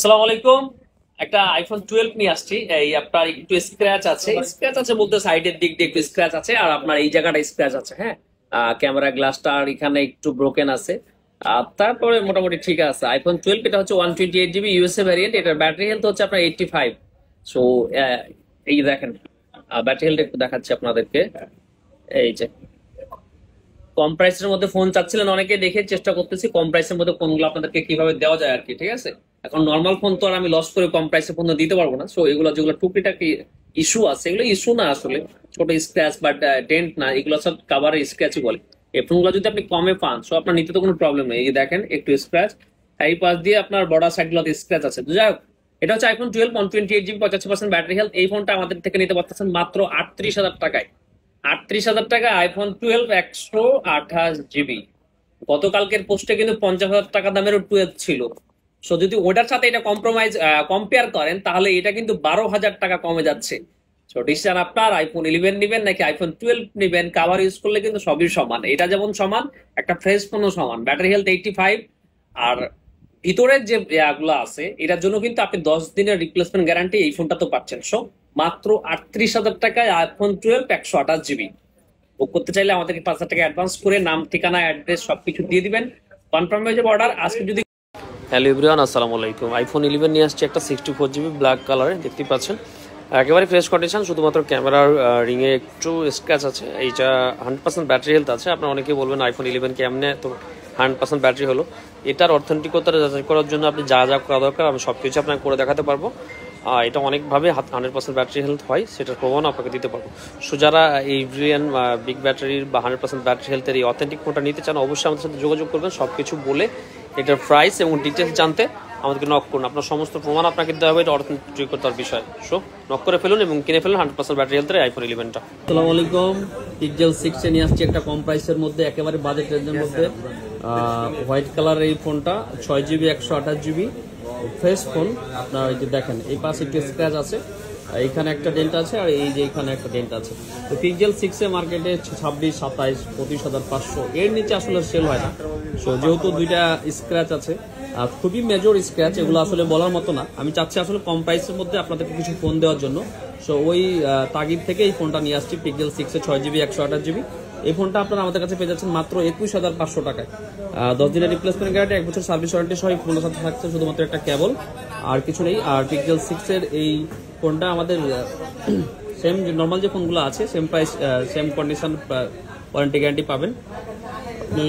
আসসালামু আলাইকুম। একটা আইফোন 12 নিয়ে আসছি। এই আপনার একটু স্ক্র্যাচ আছে বলতে সাইডের দিক দিয়ে একটু স্ক্র্যাচ আছে, আর আপনার এই জায়গাটা স্ক্র্যাচ আছে। হ্যাঁ, ক্যামেরা গ্লাসটা আর এখানে একটু ব্রোকেন আছে। তারপরে মোটামুটি ঠিক আছে। আইফোন 12 এটা হচ্ছে 128 জিবি ইউএসএ ভ্যারিয়েন্ট। এটার ব্যাটারি হেলথ হচ্ছে আপনার 85। সো এই দেখেন, ব্যাটারি হেলথ একটু দেখাচ্ছি আপনাদেরকে। এই যে কম প্রাইসের মধ্যে ফোন চাচ্ছিলেন অনেকে, দেখে চেষ্টা করতেছি কম প্রাইসের মধ্যে ফোনগুলো আপনাদেরকে কিভাবে দেওয়া যায় আর কি। ঠিক আছে, এখন নর্মাল ফোন তো আর আমি লস করে কম প্রাইসে ফোন দিতে পারবো না। সো এগুলো যেগুলো টুকিটাকি ইস্যু আছে, এগুলো ইস্যু না আসলে, ছোট স্ক্র্যাচ বা ডেন্ট না, এগুলো সব কাভারের স্ক্র্যাচই বলে। এই ফোনগুলো যদি আপনি কমে পান, সো আপনার নিতে তো কোনো প্রবলেম নেই। এই যে দেখেন একটু স্ক্র্যাচ, এই পাশ দিয়ে আপনার বর্ডার সাইড গুলোতে স্ক্র্যাচ আছে। তো যাই হোক, এটা হচ্ছে আইফোন 12 128 জিবি 85% ব্যাটারি হেলথ। এই ফোনটা আমাদের থেকে নিতে পারতেছেন মাত্র 38,000 টাকায়। 38,000 টাকা আইফোন 12 128 জিবি। গতকালকের পোস্টে কিন্তু 50,000 টাকা দামেরও 12 ছিল। সো যদি ওটার সাথে এটা কম্পেয়ার করেন, তাহলে এটা কিন্তু 12,000 টাকা কমে যাচ্ছে। সো ডিসিশন আপনার, আইফোন 11 নিবেন নাকি আইফোন 12 নিবেন। কাভার ইউজ করলে কিন্তু সবই সমান, এটা যেমন সমান, একটা ফ্রেশ ফোনও সমান। Battery health 85। আর ভিতরের যে গুলো আছে, এটার জন্য কিন্তু আপনি 10 দিনের রিপ্লেসমেন্ট গ্যারান্টি এই ফোনটা তো পাচ্ছেন। সো মাত্র 38,000 টাকায় আইফোন 12 128 জিবি। বুক করতে চাইলে আমাদেরকে 5,000 টাকা অ্যাডভান্স করে নাম, ঠিকানা, অ্যাড্রেস সবকিছু দিয়ে দিবেন। কনফার্ম হয়ে যাবে অর্ডার। আজকে যদি হ্যালো এভরিওয়ান, আসসালামু আলাইকুম। আইফোন 11 নিয়ে আসছে একটা 64 জিবি ব্ল্যাক কালারে, দেখতে পাচ্ছেন একেবারে ফ্রেশ কন্ডিশন। শুধুমাত্র ক্যামেরার রিংয়ে একটু স্ক্র্যাচ আছে। এইটা 100% ব্যাটারি হেলথ আছে। আপনারা অনেকেই বলবেন আইফোন 11 কেমনে তো 100% ব্যাটারি হলো। এটার অথেন্টিকতা যাচাই করার জন্য আপনি যা যা করা দরকার আমি সব কিছু আপনাকে করে দেখাতে পারবো। এটা অনেকভাবে 100% ব্যাটারি হেলথ হয়, সেটার প্রমাণ আপনাকে দিতে পারবো। সো যারা এই ব্রিয়ান বিগ ব্যাটারির বা 100% ব্যাটারি হেলথের এই অথেন্টিক ফোনটা নিতে চান, অবশ্যই আমাদের সাথে যোগাযোগ করবেন। সব কিছু বলে এটার প্রাইস এবং ডিটেলস জানতে আমাদেরকে নক করুন। আপনার সমস্ত প্রমাণ আপনাকে দিতে হবে, এটা অথেন্টিকতার বিষয়। সো নক করে ফেলুন এবং কিনে ফেলুন 100% ব্যাটারি হেলথের আইফোন 11টা। আসসালামু আলাইকুম। পিক্সেল 6 নিয়ে আসছি একটা কম প্রাইসের মধ্যে, একেবারে বাজেট রেঞ্জের মধ্যে। হোয়াইট কালার এই ফোনটা 6 জিবি 128 জিবি ফ্রেশ ফোন। আপনার এই যে দেখেন, এই পাশে একটু স্ক্র্যাচ আছে, এইখানে একটা ডেন্ট আছে, আর এই যে এখানে একটা ডেন্ট আছে। তো পিক্সেল 6 এ মার্কেটে 26, 27, 25,500 এর নিচে আসলে সেল হয় না। সো যেহেতু দুইটা স্ক্র্যাচ আছে, খুবই মেজর স্ক্র্যাচ, এগুলো আসলে বলার মতো না। আমি চাচ্ছি আসলে কম প্রাইসের মধ্যে আপনাদেরকে কিছু ফোন দেওয়ার জন্য। সো ওই তাগিদ থেকে এই ফোনটা নিয়ে আসছি। পিক্সেল 6 এ 6 জিবি 128 জিবি এই ফোনটা আপনারা আমাদের কাছে পেয়ে যাচ্ছেন মাত্র 21,500 টাকায়। 10 দিনের রিপ্লেসমেন্ট গ্যারান্টি, 1 বছর সার্ভিস ওয়ারেন্টি সহ এই ফোনের সাথে থাকছে শুধুমাত্র একটা কেবল, আর কিছু নেই। আর পিক্সেল 6 এর এই ফোনটা আমাদের সেম নর্মাল যে ফোনগুলো আছে, same price, same condition, warranty guarantee পাবেন। আপনি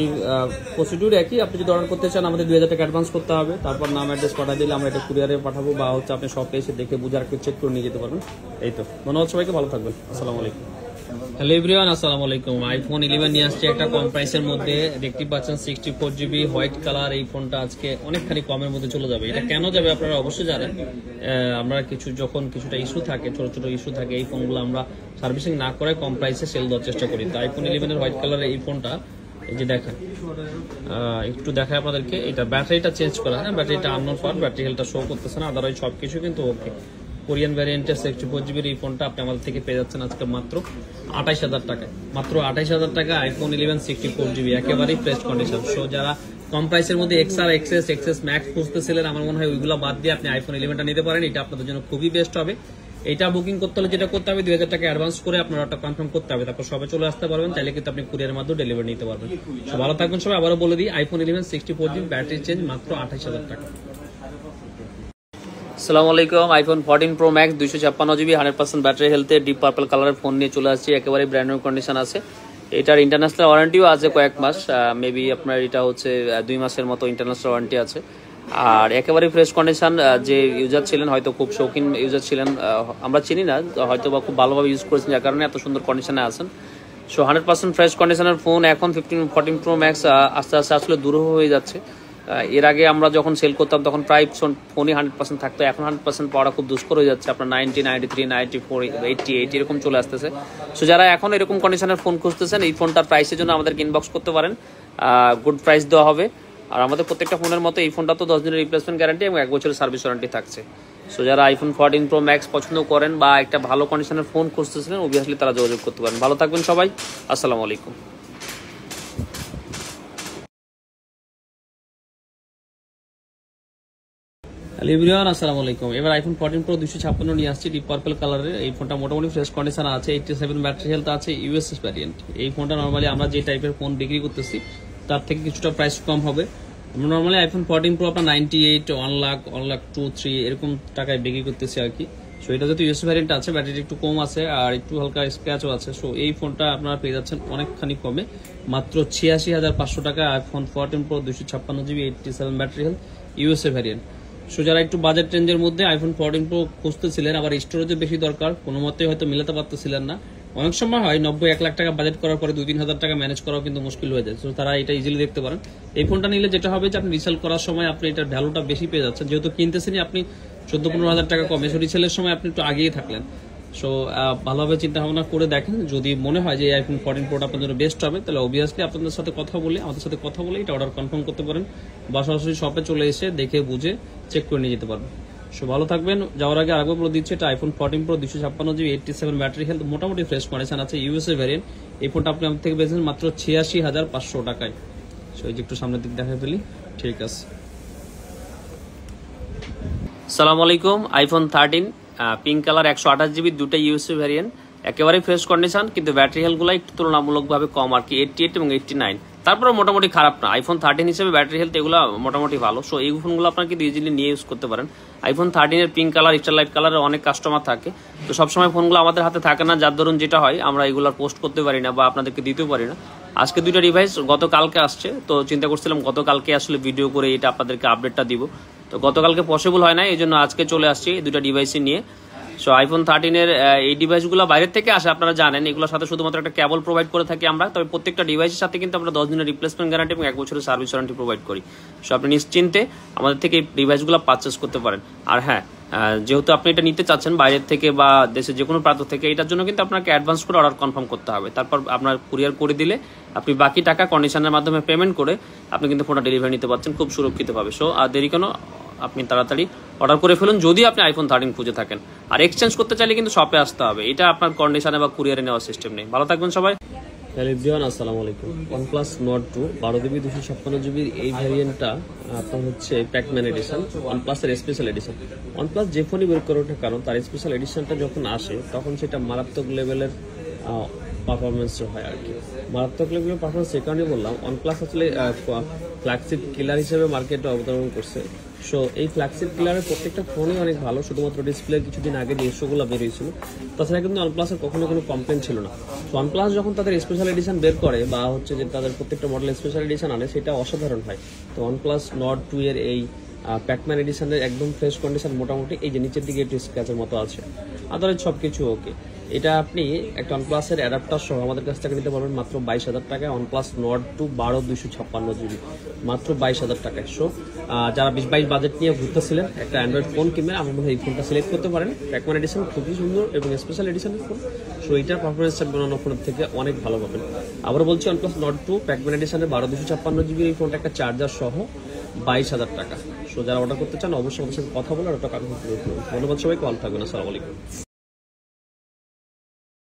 প্রসিডিউর একই। আপনি যদি অর্ডার করতে চান, আমাদের 2,000 টাকা অ্যাডভান্স করতে হবে। তারপর নাম অ্যাড্রেস পাঠিয়ে দিলে আমরা এটা কুরিয়ারে পাঠাবো, বা হচ্ছে আপনি শপে এসে দেখে বুঝে আর চেক করে নিয়ে যেতে পারবেন। এই তো, ধন্যবাদ সবাইকে, ভালো থাকবেন। আসসালামু আলাইকুম। হ্যালো এভরিওয়ান, আসসালামু আলাইকুম। আইফোন 11 নিয়ে আসছে একটা কম প্রাইসের মধ্যে, দেখতে পাচ্ছেন 64 জিবি হোয়াইট কালার। এই ফোনটা আজকে অনেকখানি কমের মধ্যে চলে যাবে। এটা কেন যাবে আপনারা অবশ্যই জানেন। আমরা যখন কিছুটা ইস্যু থাকে, ছোট ছোট ইস্যু থাকে, এই ফোনগুলো আমরা সার্ভিসিং না করে কম প্রাইসে সেল দেওয়ার চেষ্টা করি। তো আইফোন 11 এর হোয়াইট কালারের এই ফোনটা, এই যে দেখেন, একটু দেখায় আপনাদেরকে। এটা ব্যাটারিটা চেঞ্জ করা, হ্যাঁ ব্যাটারিটা আননোন পাওয়ার, ব্যাটারি হেলথটা শো করতেছে না, আদারওয়াইজ সবকিছু কিন্তু ওকে। কোরিয়ান ভ্যারিয়েন্টের 64 জিবির এই ফোনটা আপনি আমাদের থেকে পেয়ে যাচ্ছেন আজকে মাত্র 28,000 টাকায়। মাত্র 28,000 টাকা আইফোন 11 64 জিবি, একেবারেই ফ্রেশ কন্ডিশন। সো যারা কম প্রাইসের মধ্যে এক্সআর, এক্সএস ম্যাক্স খুঁজতেছিলেন, আমার মনে হয় ওইগুলো বাদ দিয়ে আপনি আইফোন 11টা নিতে পারেন। এটা আপনাদের জন্য খুবই বেস্ট হবে। এটা বুকিং করতে হলে যেটা করতে হবে, 2,000 টাকা অ্যাডভান্স করে আপনার অর্ডারটা কনফার্ম করতে হবে। তারপর সবে চলে আসতে পারবেন, তাহলে কিন্তু আপনি কুরিয়ারের মাধ্যমে ডেলিভারি নিতে পারবেন। সো ভালো থাকবেন সবাই। আবারও বলে দিই, আইফোন 11 64 জিবি ব্যাটারি চেঞ্জ মাত্র 28,000 টাকা। আসসালামু আলাইকুম। IPhone 14 pro max 256 GB 100% battery হেলথে ডিপ পার্পল কালারের ফোন নিয়ে চলে আসছি। একেবারে ব্র্যান্ড নিউ কন্ডিশন আছে। এটার ইন্টারন্যাশনাল ওয়ারেন্টিও আছে কয়েক মাস, মেবি আপনার এটা হচ্ছে 2 মাসের মতো ইন্টারন্যাশনাল ওয়ারেন্টি আছে। আর একেবারে ফ্রেশ কন্ডিশন। যে ইউজার ছিলেন, হয়তো খুব শৌখিন ইউজার ছিলেন, আমরা চিনি না, হয়তো বা খুব ভালোভাবে ইউজ করেছেন, যার কারণে এত সুন্দর কন্ডিশনে আছেন। সো 100% ফ্রেশ কন্ডিশনের ফোন। এখন 14 প্রো ম্যাক্স আস্তে আস্তে আসলে দূর হয়ে যাচ্ছে। এর আগে আমরা যখন সেল করতাম তখন প্রায় ফোনই 100% থাকতো, এখন 100% পাওয়াটা খুব দুষ্কর হয়ে যাচ্ছে। আপনার 90, 93, 94, 88 এরকম চলে আসতেছে। সো যারা এখন এরকম কন্ডিশনের ফোন খুঁজতেছেন, এই ফোনটার প্রাইসের জন্য আমাদেরকে ইনবক্স করতে পারেন, গুড প্রাইস দেওয়া হবে। আর আমাদের প্রত্যেকটা ফোনের মতো এই ফোনটা তো 10 দিনের রিপ্লেসমেন্ট গ্যারান্টি এবং 1 বছরের সার্ভিস ওয়ারেন্টি থাকছে। সো যারা আইফোন 14 প্রো ম্যাক্স পছন্দ করেন বা একটা ভালো কন্ডিশনের ফোন খুঁজতেছিলেন, অবভিয়াসলি তারা যোগাযোগ করতে পারেন। ভালো থাকবেন সবাই, আসসালামু আলাইকুম। হ্যালো এভরিওয়ান, আসসালামু আলাইকুম। এবার আইফোন 14 প্রো 256 নিয়ে আসছি, ডিপ পার্পল কালারের। এই ফোনটা মোটামুটি ফ্রেশ কন্ডিশন আছে, 87 ব্যাটারি হেলথ আছে, ইউএসএস ভ্যারিয়েন্ট। এই ফোনটা নর্মালি আমরা যে টাইপের ফোন বিক্রি করতেছি তার থেকে কিছুটা প্রাইস কম হবে। আমরা নর্মালি আইফোন 14 প্রো আপনার 98, 1 লাখ 2, 3 এরকম টাকায় বিক্রি করতেছি আর কি। সো এটা যেহেতু ইউএসএস ভ্যারিয়েন্ট আছে, ব্যাটারি একটু কম আছে আর একটু হালকা স্ক্র্যাচও আছে। সো এই ফোনটা আপনারা পেয়ে যাচ্ছেন অনেকখানি কমে, মাত্র 86,500 টাকা। IPhone 14 pro 256GB 87 battery health USA variant. So যারা একটু বাজেট রেঞ্জের মধ্যে আইফোন 14 প্রো খুঁজতেছিলেন, আবার স্টোরেজও বেশি দরকার, কোনো মতেই হয়তো মিলাতে পারতেছিলেন না, অনেক সময় হয় 90-1 লাখ টাকা বাজেট করার পরে 2-3 হাজার টাকা ম্যানেজ করাও কিন্তু মুশকিল হয়ে যায়। তো তারা এটা ইজিলি দেখতে পারেন। এই ফোনটা নিলে যেটা হবে যে আপনি রিসেল করার সময় আপনি এটার ভ্যালুটা বেশি পেয়ে যাচ্ছেন, যেহেতু কিনতেছেনই আপনি 14-15 হাজার টাকা কমে। সো রিসেলের সময় আপনি একটু আগেই থাকলেন। সো ভালোভাবে চিন্তা ভাবনা করে দেখেন, যদি মনে হয় যে এই আইফোন 14 প্রোটা আপনার জন্য বেস্ট হবে, তাহলে অবভিয়াসলি আপনাদের সাথে কথা বলে আমাদের সাথে কথা বলে এটা অর্ডার কনফার্ম করতে পারেন, বা সরাসরি শপে চলে এসে দেখে বুঝে চেক করে নিয়ে যেতে পারবেন। সো ভালো থাকবেন। যাওয়ার আগে আরেকবার বলে দিচ্ছি, এটা iPhone 14 pro 256GB 87 battery health, মোটামুটি ফ্রেশ কন্ডিশন আছে, ইউএসএ ভ্যারিয়েন্ট। এই ফোনটা আপনি আমাদের থেকে পেয়েছেন মাত্র 86,500 টাকায়। সো এই যে একটু সামনের দিক দেখা ফেলি, ঠিক আছে। আসসালামু আলাইকুম। আইফোন 13 পিঙ্ক কালার 128GB, দুটো ইউএসএ ভ্যারিয়েন্ট, একেবারেই ফ্রেশ কন্ডিশন, কিন্তু ব্যাটারি হেলথগুলো একটু তুলনামূলকভাবে কম আর কি, 88 এবং 89। তারপরে মোটামুটি খারাপ না। আইফোন 13 হিসেবে ব্যাটারি হেলথ এগুলো মোটামুটি ভালো। সো এই ফোনগুলো আপনার কিন্তু ইজিলি নিয়ে ইউজ করতে পারেন। আইফোন 13 এর পিঙ্ক কালার, স্টারলাইট কালারের অনেক কাস্টমার থাকে, তো সবসময় ফোনগুলো আমাদের হাতে থাকে না, যার দরুন যেটা হয় আমরা এগুলো পোস্ট করতে পারি না বা আপনাদেরকে দিতেও পারি না। আজকে দুইটা ডিভাইস গতকালকে আসছে, তো চিন্তা করছিলাম গতকালকে আসলে ভিডিও করে এটা আপনাদেরকে আপডেটটা দিব, তো গতকালকে পসিবল হয় না, এই জন্য আজকে চলে আসছি দুইটা ডিভাইসই নিয়ে। সো আইফোন 13 এর এই ডিভাইসগুলো বাইরের থেকে আসে, আপনারা জানেন, এগুলোর সাথে শুধুমাত্র একটা কেবল প্রোভাইড করে থাকি আমরা। তবে প্রত্যেকটা ডিভাইসের সাথে কিন্তু আমরা 10 দিনের রিপ্লেসমেন্ট গ্যারান্টি এবং 1 বছরের সার্ভিস ওয়ারেন্টি প্রোভাইড করি। সো আপনি নিশ্চিন্তে আমাদের থেকে এই ডিভাইসগুলো পারচেস করতে পারেন। আর হ্যাঁ, যেহেতু আপনি এটা নিতে চাচ্ছেন বাইরের থেকে বা দেশের যে কোনো প্রান্ত থেকে, এটার জন্য কিন্তু আপনাকে অ্যাডভান্স করে অর্ডার কনফার্ম করতে হবে। তারপর আপনার কুরিয়ার করে দিলে আপনি বাকি টাকা কন্ডিশনের মাধ্যমে পেমেন্ট করে আপনি কিন্তু ফোনটা ডেলিভারি নিতে পারছেন খুব সুরক্ষিতভাবে। সো আর দেরি কেন, আপনি তাড়াতাড়ি অর্ডার করে ফেলুন যদি আপনি আইফোন 13 খুঁজে থাকেন। আর এক্সচেঞ্জ করতে চাইলে কিন্তু শপে আসতে হবে, এটা আপনার কন্ডিশনে বা কুরিয়ারে নেওয়ার সিস্টেম নেই। ভালো থাকবেন সবাই। হ্যালো এভরিওয়ান, আসসালামু আলাইকুম। OnePlus Nord 2 12GB 256GB এই ভ্যারিয়েন্টটা আপনার হচ্ছে প্যাকম্যান এডিশন, OnePlus এর স্পেশাল এডিশন। OnePlus যে ফোনই বের করে ওঠে কারণ তার স্পেশাল এডিশনটা যখন আসে তখন সেটা মারাত্মক লেভেলের পারফরমেন্স হয় আর কি। মারাত্মক লেভেলের পারফরমেন্স এই কারণে বললাম, OnePlus আসলে ফ্ল্যাগশিপ কিলার হিসেবে মার্কেটে অবতরণ করছে। সো এই ফ্ল্যাগশিপ কিলারের প্রত্যেকটা ফোনই অনেক ভালো, শুধুমাত্র ডিসপ্লে কিছুদিন আগে যে ইস্যুগুলো বের হয়েছিল, তাছাড়া কিন্তু OnePlus-এর কখনো কোনো কমপ্লেন ছিল না। OnePlus যখন তাদের স্পেশাল এডিশন বের করে বা হচ্ছে যে তাদের প্রত্যেকটা মডেল স্পেশাল এডিশন আনে, সেটা অসাধারণ হয়। তো OnePlus Nord 2 এর এই প্যাকম্যান এডিশনের একদম ফ্রেশ কন্ডিশন, মোটামুটি এই যে নিচের দিকে একটু স্ক্র্যাচের মতো আছে, আদারের সব কিছু ওকে। এটা আপনি একটা OnePlus এর অ্যাডাপ্টার সহ আমাদের কাছ থেকে নিতে পারবেন মাত্র 22,000 টাকায়। OnePlus Nord 2 12/256GB মাত্র 22,000 টাকায়। সো যারা 20-22 বাজেট নিয়ে ঘুরতেছিলেন একটা অ্যান্ড্রয়েড ফোন কিনবেন, আমার মনে হয় এই ফোনটা সিলেক্ট করতে পারেন। প্যাকম্যান এডিশন খুবই সুন্দর এবং স্পেশাল এডিশনের ফোন। সো এইটার পারফরমেন্স অন্যান্য ফোনের থেকে অনেক ভালো পাবেন। আবার বলছি, OnePlus Nord 2 প্যাকম্যান এডিশনের 12/256GB এই ফোনটা একটা চার্জার সহ 22,000 টাকা। সো যারা অর্ডার করতে চান অবশ্যই আমাদের সাথে কথা বলে ওটা কনফার্ম করুন। ধন্যবাদ সবাইকে, ভালো থাকবেন, আসসালামু আলাইকুম।